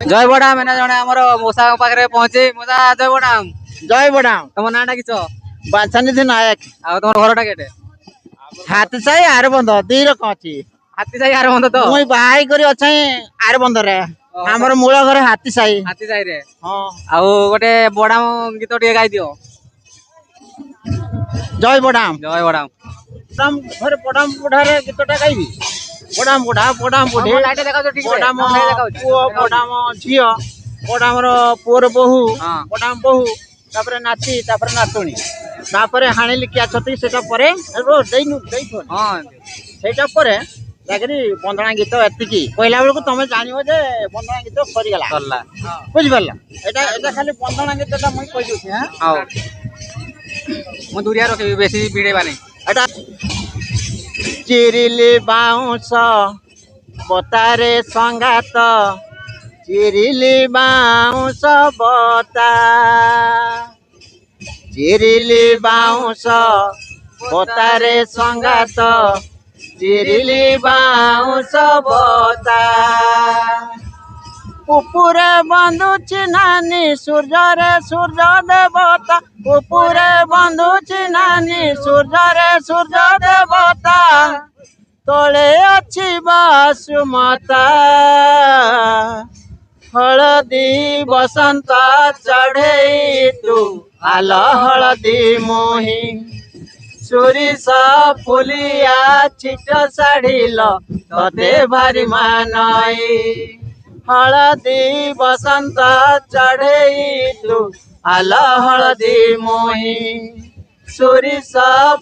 जय बड़ाम एना जने हमर मोसा पाखरे पहुंचे मोसा जय बड़ाम। जय बड़ाम। तुम नाटा किछ बांछानिधि नायक। आ तुम घरटा केटे हाथी साई आर बंद दी रकम अछि। हाथी साई आर बंद तो मुई बाहाई करी अछि आर बंद रे। हमर मूल घर हाथी साई। हाथी साई रे हां आ गोटे बड़ाम गीत टे गाई दियो। जय बड़ाम। जय बड़ाम बड़ाम घर बड़ाम बुढ़ारे गीतटा गाइबी। बड़ाम बुढ़ा बड़ाम बुढ़ी लाइट देखा तो ठीक रे बड़ाम लाइट देखा पुओ बड़ाम झियो बड़ामर पुअर बहु हां बड़ाम बहु तापरे नाती तापरे नातुणी तापरे हाणिली किया छती सेटा परे रो देइनु देइथोन हां सेटा परे लागिरी बंदना गीत एतिकी पहिला बेलको तमे जानिबो जे बंदना गीत सरी गला सरला बुझि परला एटा एटा खाली बंदना गीतटा मुई कहि दोछि हां हां मु दुरिया रखे बेसी भिड़ेबा नहीं एटा चिरिली बाउंस बतारे संगात चिरिली बाउंस बता चिरिली बाउंस बतारे संगात चिरिली बाउंस बता पुपुरे बंधुची नानी सूर्य देवता पुपुरे बंधुची नानी सूर्य देवता तले अच्छी बासुमता हलदी बसंत चढ़े तू आल हलदी मोही सुरिस फुलिया छिट साड़िल तते भारी मानई हलदी बसंत चढ़े तू आल हलदी मोही सुरिस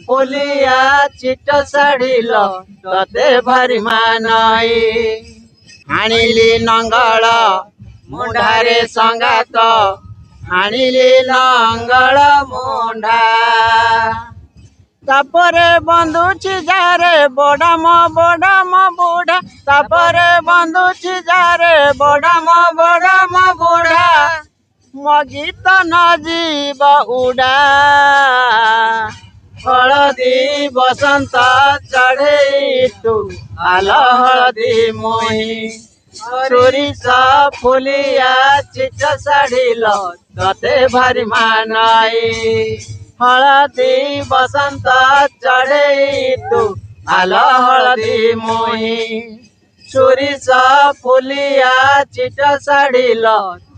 फुलिया छिट साड़िल तते भारी मानई हाणिली नंगल मुंडारे संगात हाणिली नंगल मुंडा तापरे बंधुची जारे बड़ाम बुढ़ा तापरे बंधुची जारे बड़ाम बुढ़ा मगीत न जीव उड़ा हलदी बसंत चढ़े तू आल हलदी मोही सुरिस फुलिया छिट साड़िल तते भारी मानई हलदी बसंत चढ़े तू आल हलदी मोही सुरिस फुलिया छिट साड़िल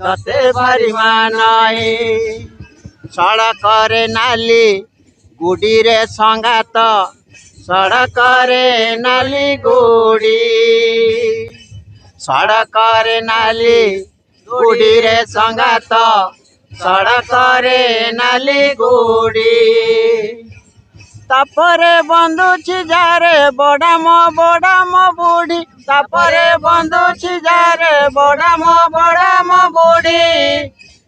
तते भारी मानई सड़क रे नाली गुडी रे संगात सड़क रे नाली गुडी सड़क रे नाली गुडी रे संगात सड़क रे नाली गुडी तापरे बंधुची जारे बड़ाम बुढ़ी तापरे बंधुची जारे बड़ाम बुढ़ी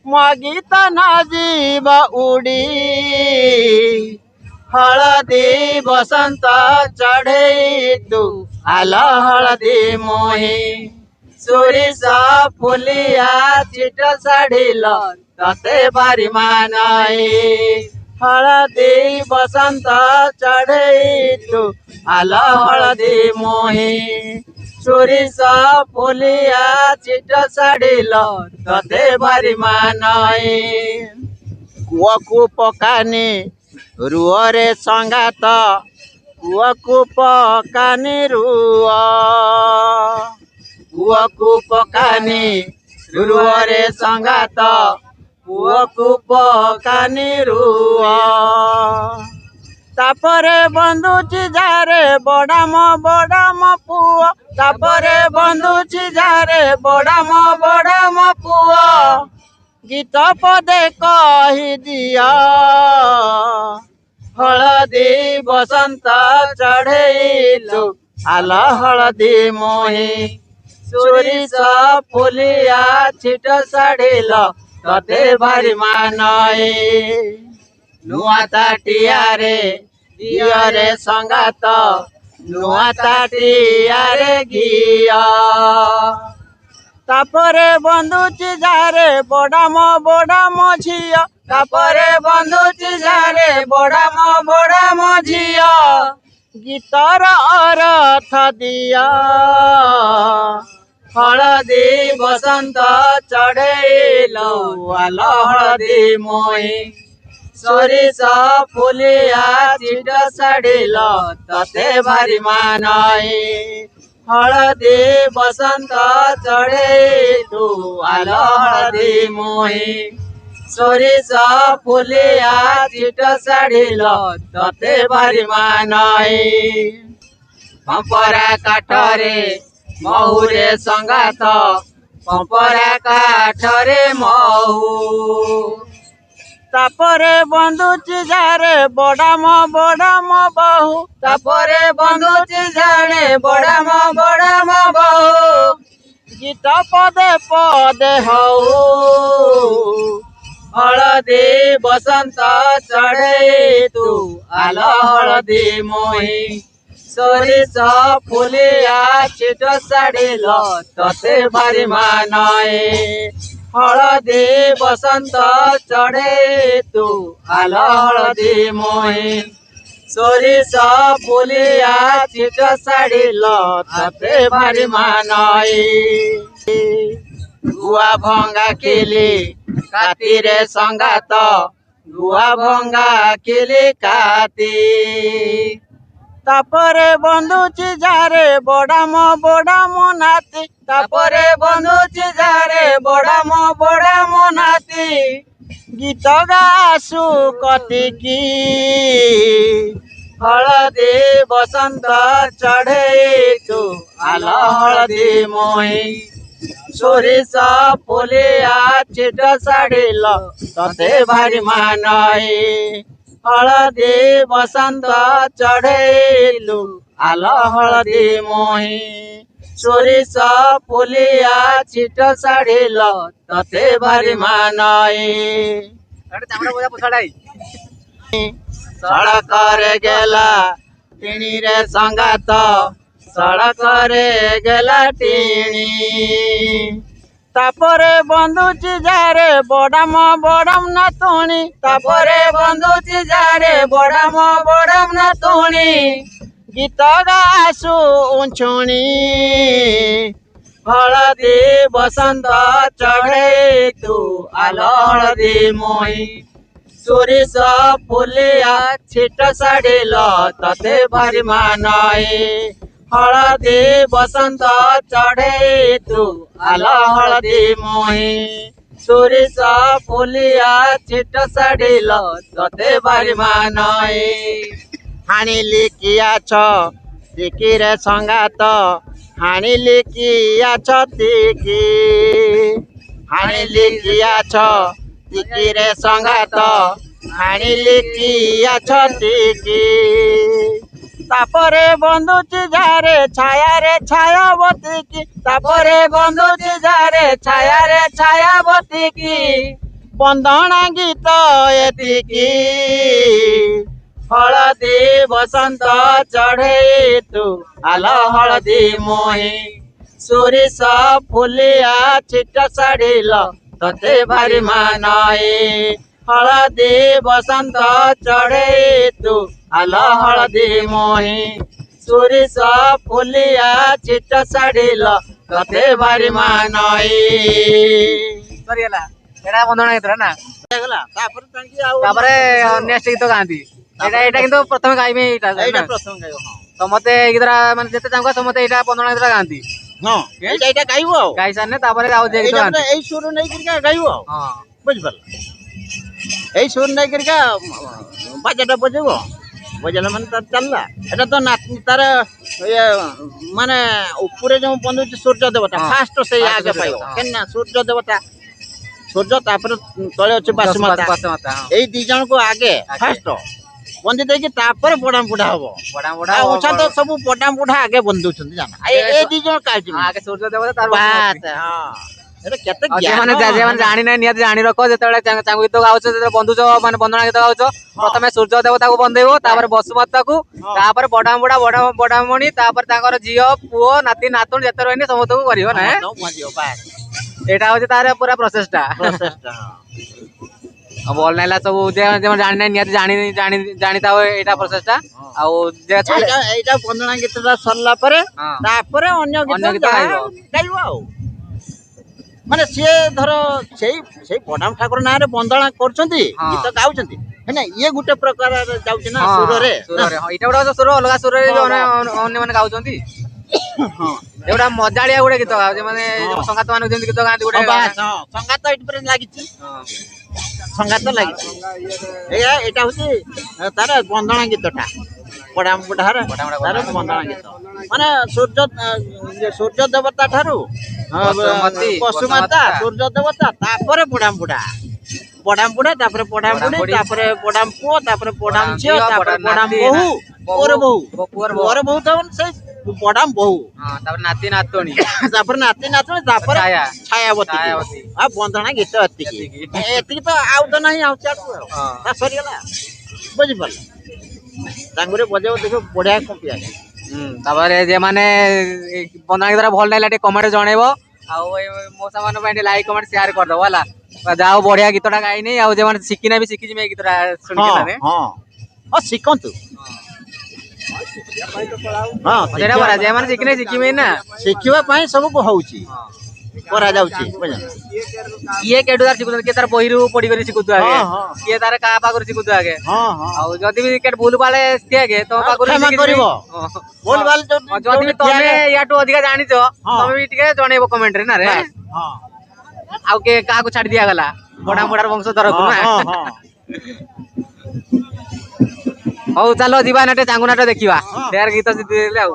मगीत न जीव उड़ी हलदी बसंत चढ़े तू आल हलदी मोही सुरिस फुलिया छिट साड़िल तते भारी मानई हलदी बसंत चढ़े तू आल हलदी मोही सुरिस फुलिया छिट साड़िल तते भारी मानई कुआकू पकानी रुअरे संगात कुआकू पकानी रुआ कुआकू पकानी रुअरे संगात कुआकू पकानी रुआ तापरे बंधुची जारे बड़ाम पुओ तापरे बंधुची जारे बड़ाम पुओ गीत पदे कही दिया हलदी बसंत चढ़ेलु आल हलदी मोही सुरिस फुलिया छिट साड़िल तते भारी मानई नुआ ताटियारे घियरे संगात नुआ ताटियारे घिया तापरे बंधुची जारे बड़ाम झियो तापरे बंधुची जारे बड़ाम झियो गीतर अर्थ दिया हलदी बसंत चढ़ेलो आलो हलदी मोही सोरिष फुलिया चिट साड़िलो तते भारी मानई हलदी बसंत चढ़ेलु आलो हलदी मोही सोरिष फुलिया चिट साड़िलो तते भारी मानई पंपरा काठरे महुरे संगात पंपरा काठरे महू तापरे बंधुची झारे बड़ाम बहु तापरे बंधुची झारे बड़ाम बहु गीत पदे पदे हऊ हलदी बसंत चढ़े तू आलो हलदी मोही सोरिष फुलिया चिट साड़िलो तते भारी मानई हलदी बसंत चढ़े तू आलो हलदी मोही सोरिष फुलिया चिट साड़िलो तते भारी मानई गुआ भंगा किली कातिरे संगात गुआ भंगा किली काती तापरे बंधुची झारे बड़ाम नाती तापरे बंधुची झारे बड़ाम नाती गीत गासु कतिकी हलदी बसंत चढ़े तू आलो हलदी मोही सोरिष फुलिया चिट साड़िलो तते भारी मानई हलदी बसंत चढ़ेलु आलो हलदी मोही सोरिष फुलिया चिट साड़िलो तते भारी मानई सड़क रे गेला टिणी रे संगात सड़क रे गेला टिणी तापरे बंधुची झारे बड़ाम नातुणी तापरे बंधुची झारे बड़ाम नातुणी गीत गासु उछुणी हलदी बसंत चढ़े तू आलो हलदी मोही सोरिष फुलिया चिट साड़िलो तते भारी मानई हलदी बसंत चढ़े तू आलो हलदी मोही सोरिष फुलिया चिट साड़िलो तते भारी मानई हाणिली किया तिकी रे संगात हाणिली किया तिकी हाणिली किया तिकी रे संगात हाणिली किया तिकी तापरे बंधुची झारे छायावती की तापरे बंधुची झारे छायावती की बंधना गीत एतिकी हलदी बसंत चढ़े तू आलो हलदी मोही सोरिष फुलिया चिट साड़िलो तते भारी मानई हलदी बसंत चढ़े तू आलो हलदी मोही सोरिष फुलिया चिट साड़िलो तते भारी मानई ସରିଗଲା ଏଟା ବନ୍ଧନା ଗୀତ ନା ହେଇଗଲା ତାପରେ ନେକ୍ସଟ ଗୀତ ଗାଆନ୍ତି ଏଇଟା କିନ୍ତୁ ପ୍ରଥମେ ଗାଇବେ ଏଇଟା ପ୍ରଥମ ଗାଇବ ହଁ ସମସ୍ତେ ଏଇ ଗୀତଟା ମାନେ ଯେତେ ଚାହୁଁ ସମସ୍ତେ ଏଇଟା ବନ୍ଧନା ଗୀତଟା ଗାଆନ୍ତି ହଁ ଏଇଟା ଗାଇବ ଆଉ ଗାଇ ସାରିଲେ ତାପରେ ଆଉ ଯେ ଗୀତ ଗାଆନ୍ତି ଏଇ ସୁର ନେଇକିରି ଗାଇବ ଆଉ ହଁ ବୁଝିପାରିଲ ଏଇ ସୁର ନେଇକିରି ବାଜାଟା ବଜେଇବ ବଜେଇଲା ମାନେ ତାର ଚାଲିଲା ଏଟା ତ ତାର ମାନେ ଉପରେ ଯୋଉ ବନ୍ଧୁଛି ସୂର୍ଯ୍ୟ ଦେବତା ଫାଷ୍ଟ ସେଇ ଆଗେ ପାଇବ କେନା ସୂର୍ଯ୍ୟ ଦେବତା ସୂର୍ଯ୍ୟ ତାପରେ ତଳେ ଅଛି ବାସୁମତା ଏଇ ଦି ଜଣକୁ ଆଗେ ଫାଷ୍ଟ ବନ୍ଦି ଦେଇକି ତାପରେ ବଡାମ ବୁଢା ହବ ଉଁଚା ତ ସବୁ ବଡାମ ବୁଢା ଆଗେ ବନ୍ଦୁଛନ୍ତି ଜାନା ଏ ଦି ଜଣ କାହିଁକି ଆଗେ ସୂର୍ଯ୍ୟ ଦେବତା ତାର କେତେ ମାନେ ଜାଣି ନାହିଁ ନିହାତି ଜାଣି ରଖ ଯେତେବେଳେ ଚାଙ୍ଗୁ ଗୀତ ଗାଉଛ ଯେତେବେଳେ ବନ୍ଧୁଛ ମାନେ ବନ୍ଦନା ଗୀତ ଗାଉଛ ପ୍ରଥମେ ସୂର୍ଯ୍ୟ ଦେବତାକୁ ବନ୍ଦେଇବ ତାପରେ ବସୁମତାକୁ ତାପରେ ବଡାମ ବୁଢା ବଡାମଣି ତାପରେ ତାଙ୍କର ଝିଅ ପୁଅ ନାତି ନାତୁଣୀ ଯେତେ ରହିନି ସମସ୍ତଙ୍କୁ କରିବ ନା ଏଇଟା ହଉଛି ତାର ପୁରା ପ୍ରୋସେସଟା ଭଲ ନାଇଲା ସବୁ ଜାଣି ନାହିଁ ନିହାତି ଜାଣିଥାଉ ଏଇଟା ପ୍ରୋସେସ ଟା ଆଉ ଏଇଟା ବନ୍ଦଣା ଗୀତଟା ସରିଲା ପରେ ତାପରେ ଅନ୍ୟ ଅନ୍ୟ ଗୀତ ଗୀତ ଗାଇବ ଆଉ ମାନେ ସିଏ ଧର ସେଇ ବଡାମ ଠାକୁର ନାଁରେ ବନ୍ଦଣା କରୁଛନ୍ତି ଗୀତ ଗାଉଛନ୍ତି ହେନା ଇଏ ଗୋଟେ ପ୍ରକାର ଯାଉଛି ନା ସୁରରେ ଏଇଟା ଗୋଟେ ସୁର ଅଲଗା ସୁରରେ ଅନ୍ୟମାନେ ଗାଉଛନ୍ତି ଏଗୁଡା ମଜାଳିଆ ଗୋଟେ ଗୀତ ଗାଉଛି ମାନେ ସଙ୍ଗାତ ମାନଙ୍କୁ ଯେମିତି ଗୀତ ଗାଆନ୍ତି ଗୋଟେ ସଙ୍ଗାତ ଏଇଠି ପୁରା ଲାଗିଛି ସଙ୍ଗାତ ଲାଗିଛି ଏଇଟା ହଉଛି ତାର ବନ୍ଦଣା ଗୀତଟା ବଡାମ ବୁଢାର ତାର ବନ୍ଦଣା ଗୀତ ମାନେ ସୂର୍ଯ୍ୟ ଦେବତା ଠାରୁ ପଶୁମାତା ସୂର୍ଯ୍ୟ ଦେବତା ତାପରେ ବଡାମ ବୁଢା ତାପରେ ବଡାମ ବୁଢୀ ତାପରେ ବଡାମ ପୁଅ ତାପରେ ବଡାମ ଝିଅ ତାପରେ ବଡାମ ବୋହୁ ପୁଅର ବୋହୁ ତ ସେଇ ବଡାମ ବୋହୁ ତାପରେ ନାତି ନାତୁଣୀ ତାପରେ ତାପରେ ଛାୟାବତୀ ଆଉ ବନ୍ଦଣା ଗୀତ ଏତିକି ତ ଆଉ ତ ନାହିଁ ଆଉ ସରିଗଲା ବୁଝିପାରିଲ ତାଙ୍ଗୁରେ ବଜେଇବ ଦେଖିବ ବଢିଆ କମ୍ପିଆ ତାପରେ ଯେମାନେ ବନ୍ଦଣା ଗୀତଟା ଭଲ ଲାଗିଲା ଟିକେ କମେଣ୍ଟ ଜଣେଇବ ଆଉ ମଉସା ମାନଙ୍କ ପାଇଁ ଟିକେ ଲାଇକ୍ କମେଣ୍ଟ ସେୟାର କରିଦବ ହେଲା ଯାହା ହଉ ବଢିଆ ଗୀତଟା ଗାଇନି ଆଉ ଯେମାନେ ଶିଖିନା ବି ଶିଖିଯିବେ ଏଇ ଗୀତଟା ଶୁଣିକି ହଁ ଶିଖନ୍ତୁ ଶିଖିବେ ନା ଶିଖିବା ପାଇଁ ସବୁ ହଉଛି କରାଯାଉଛି କିଏ କେଠୁ ତାର ଶିଖୁଛନ୍ତି କିଏ ତାର ବହିରୁ ପଢିକରି ଶିଖୁଥିବ ଆଗେ କିଏ ତାର କାହା ପାଖରୁ ଶିଖୁଥିବ ଆଗେ ଆଉ ଯଦି ବି ଭୁଲ ଭାଲେ ଆଗେ ତମ ପାଖରୁ ଯଦି ବି ତମେ ୟାଠୁ ଅଧିକା ଜାଣିଛ ତମେ ବି ଟିକେ ଜଣେଇବ କମେଣ୍ଟରେ ନା ରେ ଆଉ କିଏ କାହାକୁ ଛାଡି ଦିଆଗଲା ବଡାର ବଂଶଧରକୁ ନା ହଉ ଚାଲ ଯିବା ନା ଚାଙ୍ଗୁନାଟ ଦେଖିବା ଗୀତ ଆଉ